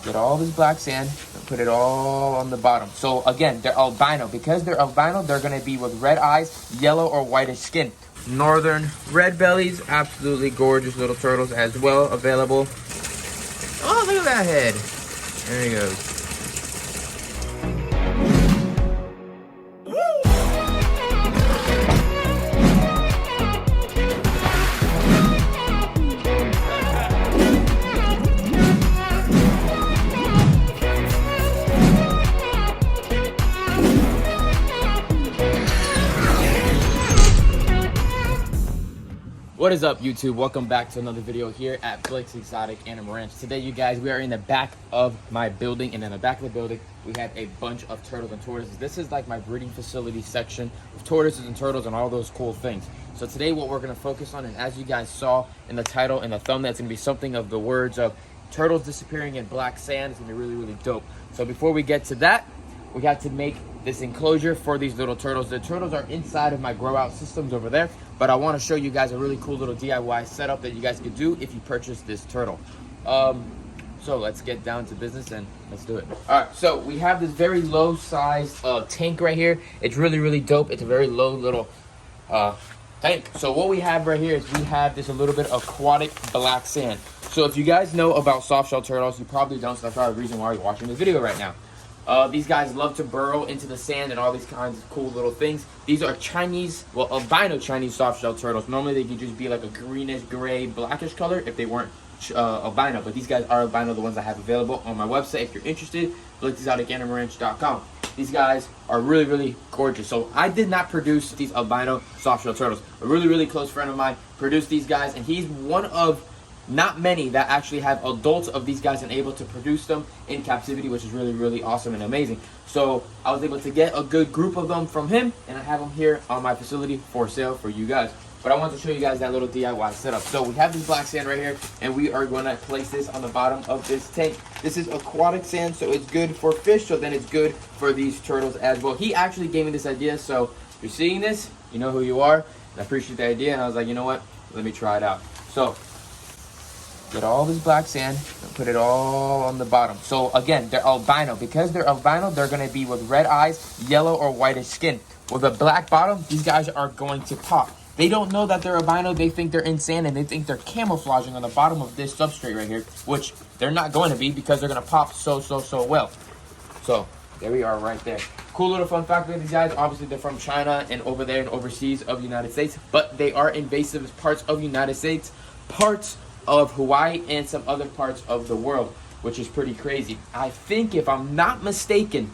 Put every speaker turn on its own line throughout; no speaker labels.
get all this black sand and put it all on the bottom. So again, they're albino. Because they're albino, they're gonna be with red eyes, yellow or whitish skin. Northern red bellies, absolutely gorgeous little turtles as well, available. Oh, look at that head. There he goes. What is up, YouTube? Welcome back to another video here at Blake's Exotic Animal Ranch. Today, you guys, we are in the back of my building, and in the back of the building, we have a bunch of turtles and tortoises. This is like my breeding facility section of tortoises and turtles and all those cool things. So today, what we're gonna focus on, and as you guys saw in the title and the thumbnail, it's gonna be something of the words of turtles disappearing in black sand. It's gonna be really, really dope. So before we get to that, we have to make this enclosure for these little turtles. The turtles are inside of my grow out systems over there, but I want to show you guys a really cool little DIY setup that you guys could do if you purchase this turtle. So let's get down to business and let's do it. All right, so we have this very low size tank right here. It's really, really dope. It's a very low little tank. So what we have right here is we have this a little bit aquatic black sand. So if you guys know about soft shell turtles, you probably don't, so that's probably the reason why you're watching this video right now. These guys love to burrow into the sand and all these kinds of cool little things. These are Chinese, well, albino Chinese soft-shell turtles. Normally, they could just be like a greenish, gray, blackish color if they weren't albino. But these guys are albino, the ones I have available on my website. If you're interested, Blake'sExoticAnimalRanch.com. These guys are really, really gorgeous. So I did not produce these albino soft-shell turtles. A really, really close friend of mine produced these guys, and he's one of not many that actually have adults of these guys and able to produce them in captivity, which is really, really awesome and amazing. So I was able to get a good group of them from him, and I have them here on my facility for sale for you guys. But I want to show you guys that little DIY setup. So we have this black sand right here, and we are going to place this on the bottom of this tank. This is aquatic sand, so it's good for fish, so then it's good for these turtles as well. He actually gave me this idea, so if you're seeing this, you know who you are, and I appreciate the idea, and I was like, you know what, let me try it out. So get all this black sand and put it all on the bottom. So again, they're albino. Because they're albino, they're going to be with red eyes, yellow or whitish skin. With a black bottom, these guys are going to pop. They don't know that they're albino. They think they're in sand, and they think they're camouflaging on the bottom of this substrate right here, which they're not going to be because they're going to pop so well. So there we are right there. Cool little fun fact with these guys. Obviously, they're from China and over there and overseas of the United States, but they are invasive parts of the United States, parts of Hawaii, and some other parts of the world, which is pretty crazy. I think, if I'm not mistaken,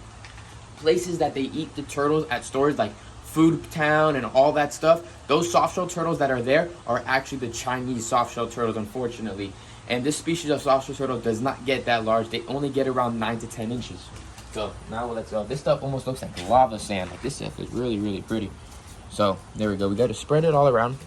places that they eat the turtles at stores like Food Town and all that stuff, those soft-shell turtles that are there are actually the Chinese soft-shell turtles, unfortunately. And this species of soft-shell turtle does not get that large. They only get around 9 to 10 inches. So now let's go. This stuff almost looks like lava sand. Like, this stuff is really, really pretty. So there we go. We got to spread it all around.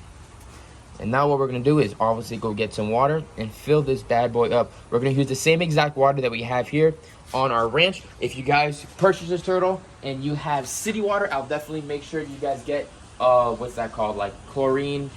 And now what we're going to do is obviously go get some water and fill this bad boy up. We're going to use the same exact water that we have here on our ranch. If you guys purchase this turtle and you have city water, I'll definitely make sure you guys get, what's that called? Like chlorine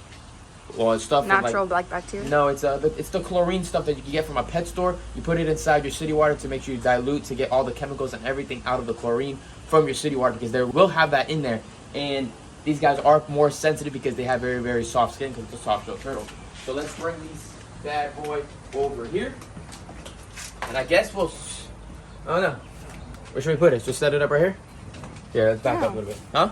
or stuff.
Natural
like,
black bacteria?
No, it's the chlorine stuff that you can get from a pet store. You put it inside your city water to make sure you dilute to get all the chemicals and everything out of the chlorine from your city water, because they will have that in there. And these guys are more sensitive because they have very, very soft skin because it's a soft shell turtle. So let's bring these bad boy over here. And I guess we'll, oh no. Where should we put it? Just set it up right here? Here, let's back up a little bit. Huh?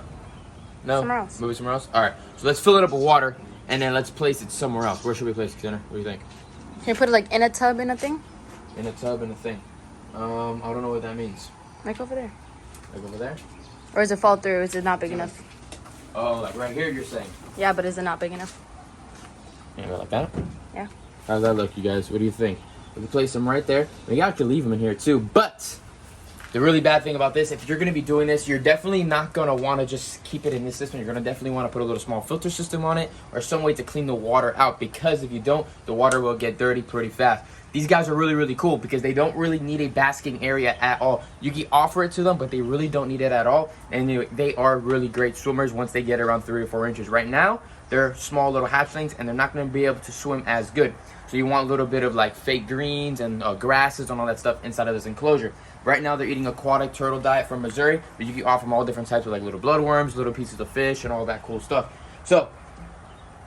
No?
Somewhere else.
Move it somewhere else? All right. So let's fill it up with water and then let's place it somewhere else. Where should we place it, Center? What do you think?
Can you put it like in a tub in a thing?
In a tub and a thing. I don't know what that means.
Like over there.
Like over there?
Or does it fall through? Is it not big enough?
Oh, like right here you're saying?
Yeah, but is it not big enough?
Yeah, like that?
Yeah.
How's that look, you guys? What do you think? We can place them right there. We actually leave them in here too. But the really bad thing about this, if you're going to be doing this, you're definitely not going to want to just keep it in this system. You're going to definitely want to put a little small filter system on it or some way to clean the water out, because if you don't, the water will get dirty pretty fast. These guys are really, really cool because they don't really need a basking area at all. You can offer it to them, but they really don't need it at all. And they are really great swimmers once they get around 3 or 4 inches. Right now, they're small little hatchlings, and they're not going to be able to swim as good. So you want a little bit of like fake greens and grasses and all that stuff inside of this enclosure. Right now they're eating aquatic turtle diet from Missouri, but you can offer them all different types of like little bloodworms, little pieces of fish, and all that cool stuff. So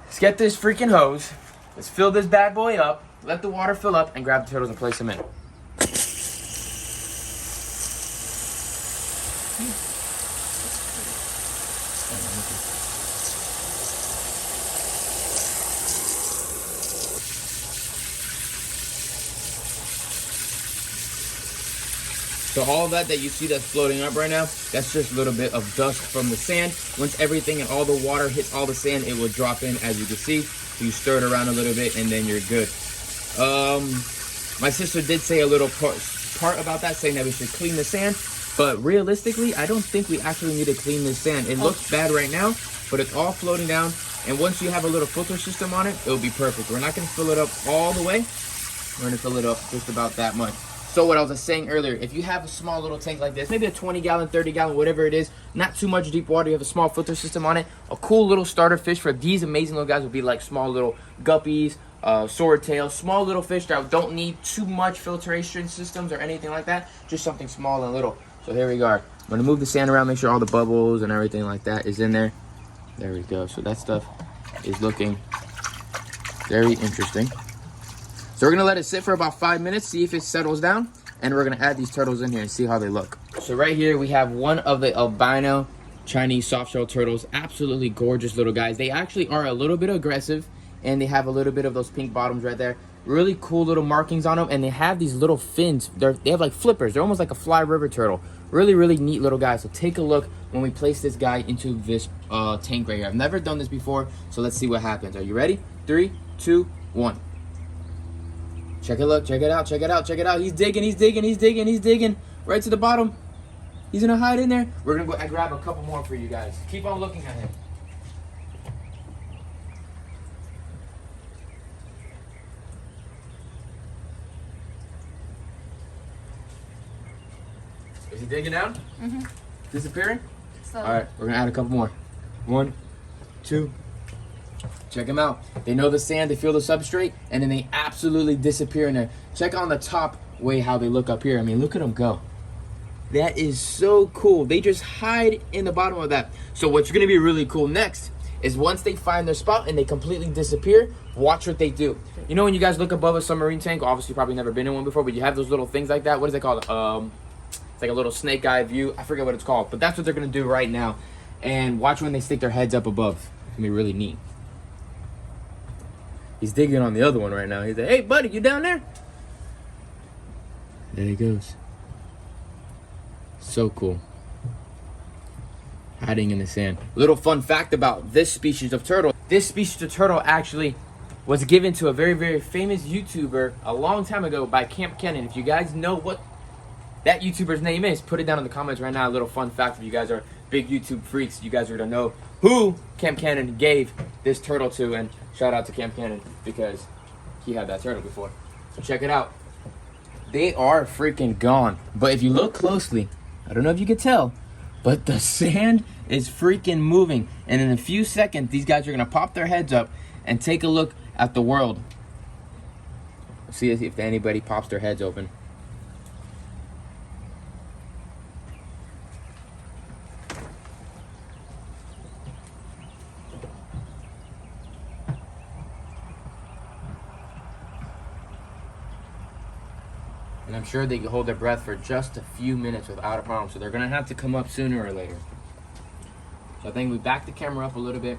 let's get this freaking hose. Let's fill this bad boy up, let the water fill up, and grab the turtles and place them in. So all of that you see that's floating up right now, that's just a little bit of dust from the sand. Once everything and all the water hits all the sand, it will drop in, as you can see. So you stir it around a little bit and then you're good. My sister did say a little part about that, saying that we should clean the sand. But realistically, I don't think we actually need to clean this sand. It looks bad right now, but it's all floating down. And once you have a little filter system on it, it'll be perfect. We're not gonna fill it up all the way. We're gonna fill it up just about that much. So what I was saying earlier, if you have a small little tank like this, maybe a 20 gallon, 30 gallon, whatever it is, not too much deep water, you have a small filter system on it, a cool little starter fish for these amazing little guys would be like small little guppies, swordtails, small little fish that don't need too much filtration systems or anything like that, just something small and little. So here we go. I'm gonna move the sand around, make sure all the bubbles and everything like that is in there. There we go. So that stuff is looking very interesting. So we're gonna let it sit for about 5 minutes, see if it settles down, and we're gonna add these turtles in here and see how they look. So right here we have one of the albino Chinese softshell turtles. Absolutely gorgeous little guys. They actually are a little bit aggressive, and they have a little bit of those pink bottoms right there. Really cool little markings on them, and they have these little fins. They have like flippers. They're almost like a fly river turtle. Really, really neat little guys. So take a look when we place this guy into this tank right here. I've never done this before, so let's see what happens. Are you ready? 3, 2, 1. Check it, look, check it out, check it out, check it out. He's digging, he's digging, he's digging, he's digging. Right to the bottom. He's gonna hide in there. We're gonna go and grab a couple more for you guys. Keep on looking at him. Is he digging down? Mm-hmm. Disappearing? So. All right, we're gonna add a couple more. 1, 2. Check them out. They know the sand, they feel the substrate, and then they absolutely disappear in there. Check on the top way how they look up here. I mean, look at them go. That is so cool. They just hide in the bottom of that. So what's gonna be really cool next is once they find their spot and they completely disappear, watch what they do. You know when you guys look above a submarine tank, obviously you've probably never been in one before, but you have those little things like that. What is it called? It's like a little snake eye view. I forget what it's called, but that's what they're gonna do right now. And watch when they stick their heads up above. It's gonna be really neat. He's digging on the other one right now. He's like, hey, buddy, you down there? There he goes. So cool. Hiding in the sand. Little fun fact about this species of turtle. This species of turtle actually was given to a very, very famous YouTuber a long time ago by Camp Cannon. If you guys know what that YouTuber's name is, put it down in the comments right now. A little fun fact if you guys are big YouTube freaks. You guys are to know who Camp Cannon gave this turtle to, and shout out to Camp Cannon because he had that turtle before. So check it out. They are freaking gone. But if you look closely, I don't know if you can tell, but the sand is freaking moving. And in a few seconds, these guys are gonna pop their heads up and take a look at the world. See if anybody pops their heads open. And I'm sure they can hold their breath for just a few minutes without a problem. So they're gonna have to come up sooner or later. So I think we back the camera up a little bit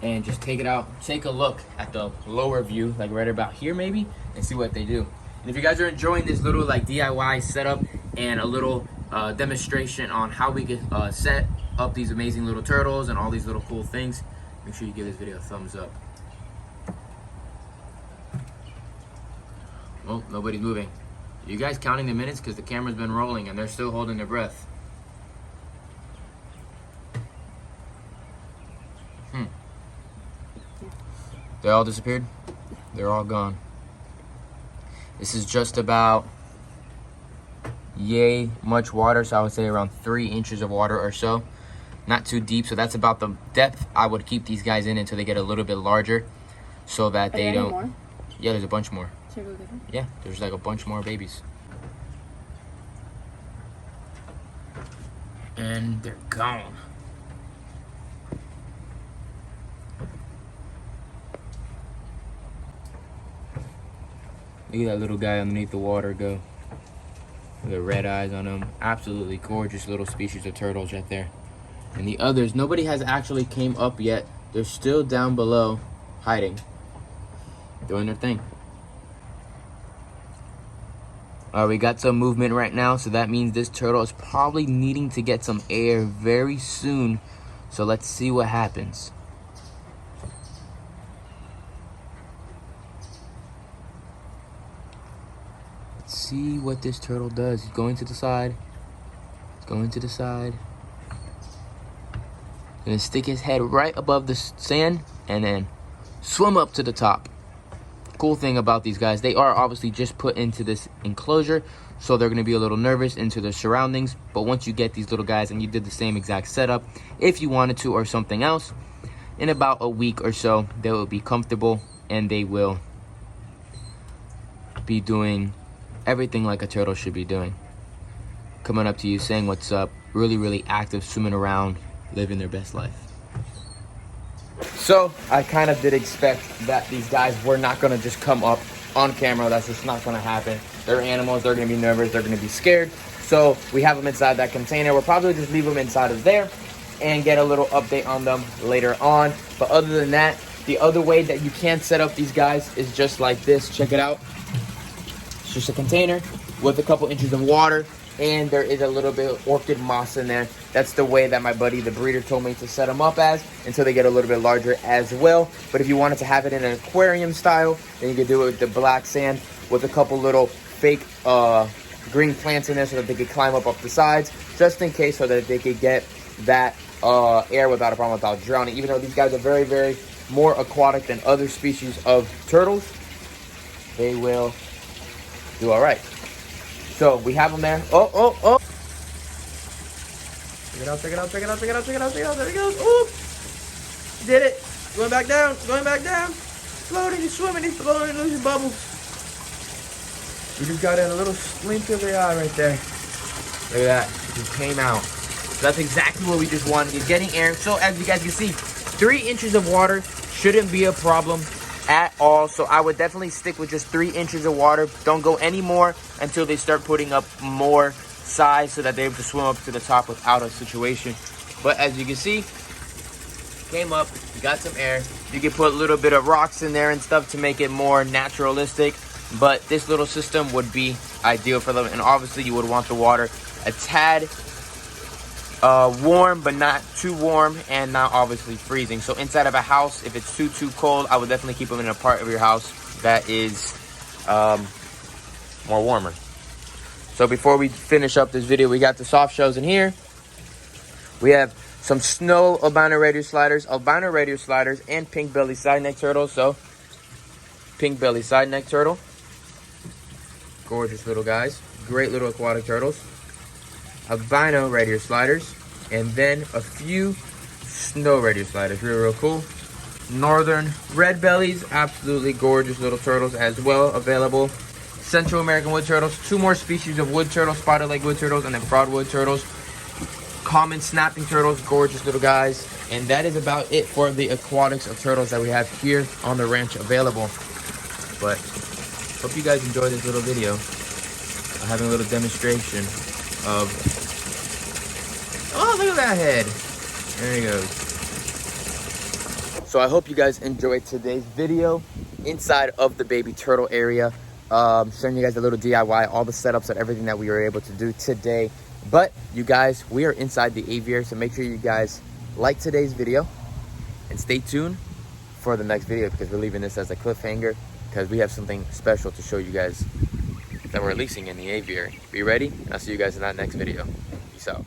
and just take it out. Take a look at the lower view, like right about here maybe, and see what they do. And if you guys are enjoying this little like DIY setup and a little demonstration on how we can set up these amazing little turtles and all these little cool things, make sure you give this video a thumbs up. Oh, nobody's moving. You guys counting the minutes? Because the camera's been rolling and they're still holding their breath. They all disappeared? They're all gone. This is just about yay much water, so I would say around 3 inches of water or so. Not too deep, so that's about the depth I would keep these guys in until they get a little bit larger, so that they don't. More? Yeah, there's a bunch more.
Should I go get them?
Yeah, there's like a bunch more babies. And they're gone. Look at that little guy underneath the water go. With the red eyes on him. Absolutely gorgeous little species of turtles right there. And the others, nobody has actually came up yet. They're still down below, hiding, doing their thing. We got some movement right now, so that means this turtle is probably needing to get some air very soon. So let's see what happens. Let's see what this turtle does. He's going to the side. He's going to the side. Gonna stick his head right above the sand and then swim up to the top. Cool thing about these guys, they are obviously just put into this enclosure, so they're going to be a little nervous into their surroundings. But once you get these little guys and you did the same exact setup, if you wanted to or something else, in about a week or so, they will be comfortable and they will be doing everything like a turtle should be doing. Coming up to you, saying what's up, really active, swimming around, living their best life. So I kind of did expect that these guys were not going to just come up on camera. That's just not going to happen. They're animals. They're going to be nervous. They're going to be scared. So we have them inside that container. We'll probably just leave them inside of there and get a little update on them later on. But other than that, the other way that you can set up these guys is just like this. Check it out. It's just a container with a couple inches of water, and there is a little bit of orchid moss in there. That's the way that my buddy, the breeder, told me to set them up as, until they get a little bit larger as well. But if you wanted to have it in an aquarium style, then you could do it with the black sand with a couple little fake green plants in there so that they could climb up the sides, just in case, so that they could get that air without a problem, without drowning. Even though these guys are very more aquatic than other species of turtles, they will do all right. So we have them there. Oh. Check it out. There he goes. Oop. Did it. Going back down. Floating, he's swimming, he's floating, losing bubbles. We just got in a little splint of the eye right there. Look at that. It just came out. So that's exactly what we just wanted. He's getting air. So as you guys can see, 3 inches of water shouldn't be a problem at all. So I would definitely stick with just 3 inches of water. Don't go any more until they start putting up more size, so that they're able to swim up to the top without a situation. But as you can see, came up, got some air. You can put a little bit of rocks in there and stuff to make it more naturalistic, but this little system would be ideal for them. And obviously you would want the water a tad warm, but not too warm, and not obviously freezing. So inside of a house, if it's too cold, I would definitely keep them in a part of your house that is more warmer. So before we finish up this video, we got the soft shells in here. We have some snow albino radio sliders, and pink belly side neck turtles. So pink belly side neck turtle, gorgeous little guys, great little aquatic turtles. Albino radio sliders, and then a few snow radio sliders. Real cool. Northern red bellies, absolutely gorgeous little turtles as well, available. Central American wood turtles, 2 more species of wood turtles, spotted leg wood turtles, and then broadwood turtles. Common snapping turtles, gorgeous little guys. And that is about it for the aquatics of turtles that we have here on the ranch available. But hope you guys enjoyed this little video. I'm having a little demonstration of, oh, look at that head. There he goes. So I hope you guys enjoyed today's video inside of the baby turtle area. Showing you guys a little DIY, all the setups and everything that we were able to do today. But you guys, we are inside the aviary, so make sure you guys like today's video and stay tuned for the next video, because we're leaving this as a cliffhanger, because we have something special to show you guys that we're releasing in the aviary. Be ready, and I'll see you guys in that next video. Peace out.